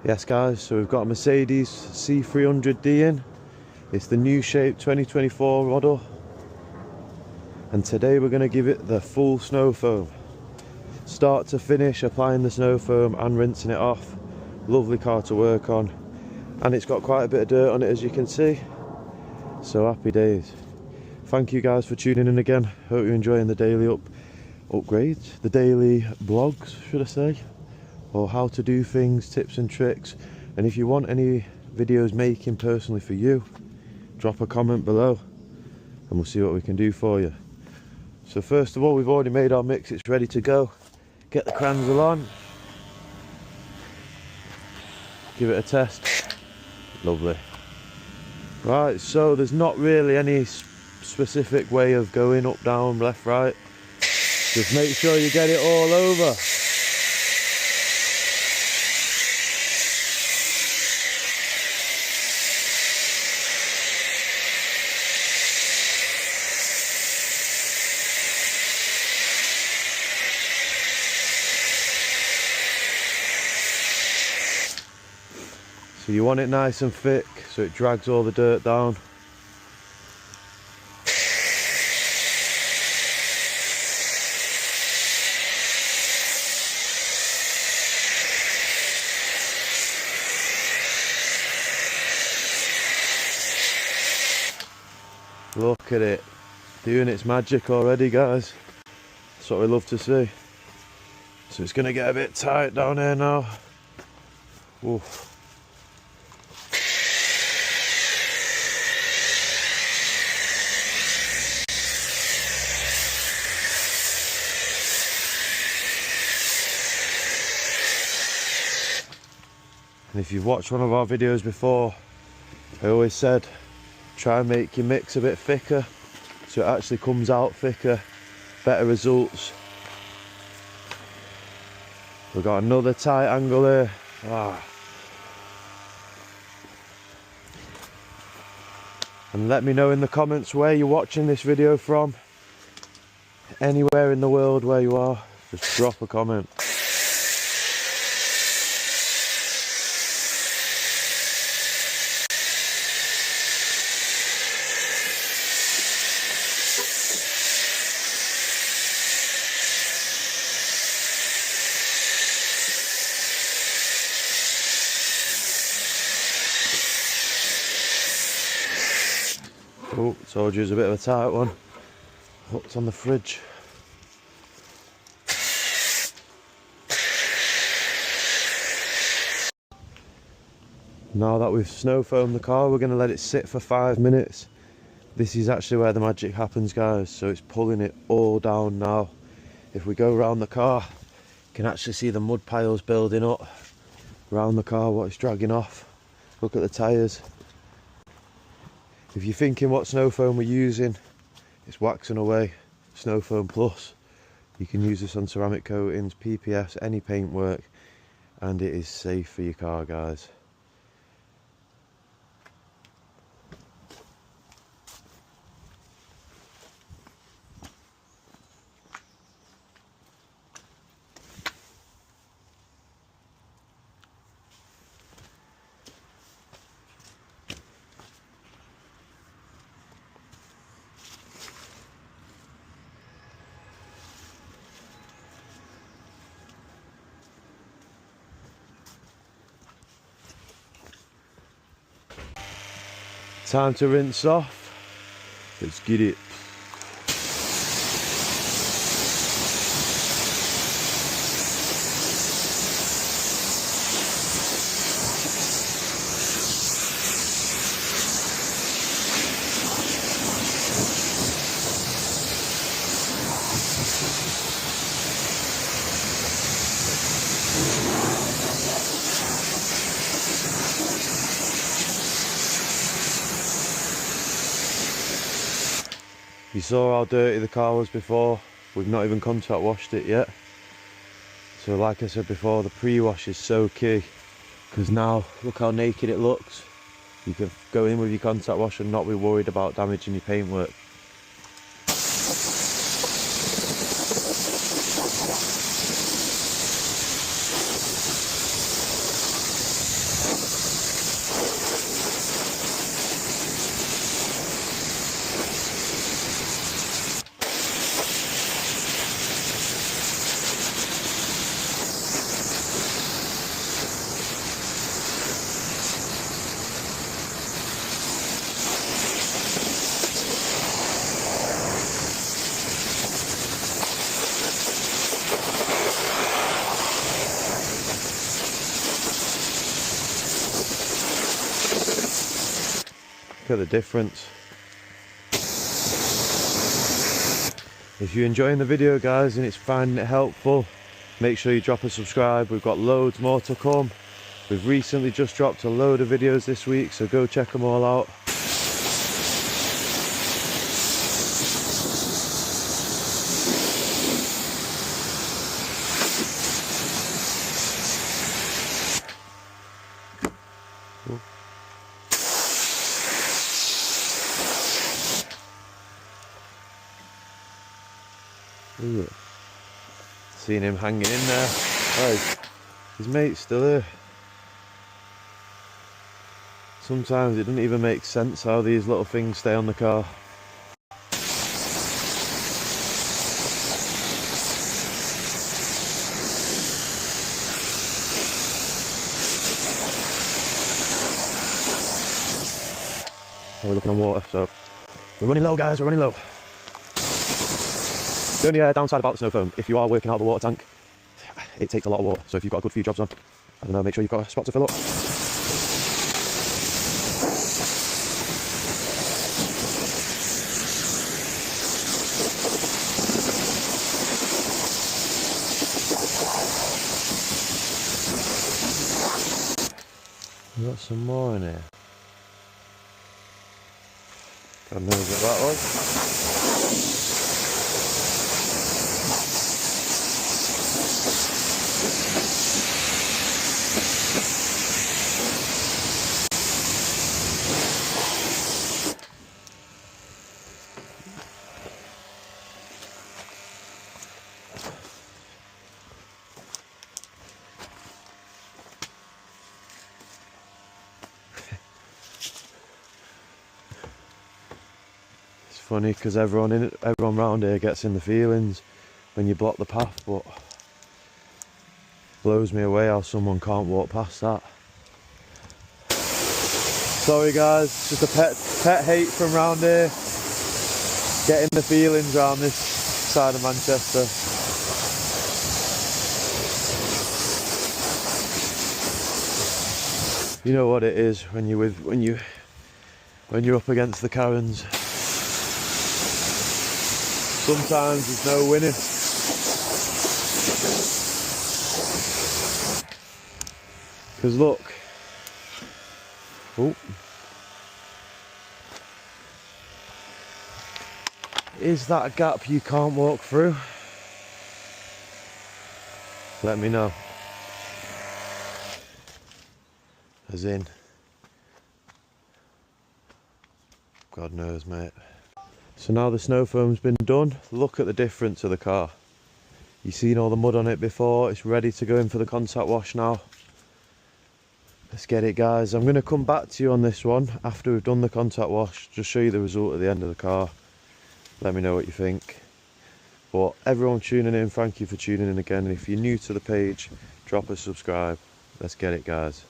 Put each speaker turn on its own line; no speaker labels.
Yes guys, so we've got a Mercedes C300 D in. It's the new shape 2024 model. And today we're going to give it the full snow foam. Start to finish, applying the snow foam and rinsing it off. Lovely car to work on. And it's got quite a bit of dirt on it, as you can see. So happy days. Thank you guys for tuning in again. Hope you're enjoying the daily upgrades. The daily blogs, should I say. Or how to do things, tips and tricks. And if you want any videos making personally for you, drop a comment below and we'll see what we can do for you. So first of all, we've already made our mix, it's ready to go. Get the cranzel on, give it a test. Lovely. Right, so there's not really any specific way of going up, down, left, right. Just make sure you get it all over. So you want it nice and thick so it drags all the dirt down. Look at it, doing its magic already guys. That's what we love to see. So it's going to get a bit tight down here now. Oof. And if you've watched one of our videos before, I always said try and make your mix a bit thicker so it actually comes out thicker, better results. We've got another tight angle here. And let me know in the comments where you're watching this video from. Anywhere in the world where you are, just drop a comment. Oh, told you it was a bit of a tight one. Hooked on the fridge. Now that we've snow foamed the car, we're going to let it sit for 5 minutes. This is actually where the magic happens guys, so it's pulling it all down now. If we go around the car, you can actually see the mud piles building up around the car, what it's dragging off. Look at the tyres. If you're thinking what snow foam we're using, it's Wax and Away Snowfoam Plus. You can use this on ceramic coatings, PPS, any paintwork, and it is safe for your car guys. Time to rinse off. Let's get it. You saw how dirty the car was before. We've not even contact washed it yet. So like I said before, the pre-wash is so key, because now look how naked it looks. You can go in with your contact wash and not be worried about damaging your paintwork. at the difference. If you're enjoying the video guys and it's finding it helpful, make sure you drop a subscribe. We've got loads more to come. We've recently just dropped a load of videos this week, so go check them all out. Ooh. Seen him hanging in there. Oh, his mate's still there. Sometimes it doesn't even make sense how these little things stay on the car. Oh, we're looking on water, so we're running low guys, we're running low. The only downside about the snow foam, if you are working out the water tank, it takes a lot of water. So if you've got a good few jobs on, I don't know, make sure you've got a spot to fill up. We've got some more in here. God knows what that was. Funny because everyone round here gets in the feelings when you block the path, but blows me away how someone can't walk past that. Sorry guys, just a pet hate from round here. Getting the feelings around this side of Manchester. You know what it is when you're up against the Karens. Sometimes there's no winning. Because look. Oh. Is that a gap you can't walk through? Let me know. As in. God knows, mate. So now the snow foam's been done, look at the difference of the car. You've seen all the mud on it before, it's ready to go in for the contact wash now. Let's get it guys. I'm going to come back to you on this one after we've done the contact wash, just show you the result at the end of the car. Let me know what you think. But everyone tuning in, thank you for tuning in again, and if you're new to the page, drop a subscribe. Let's get it guys.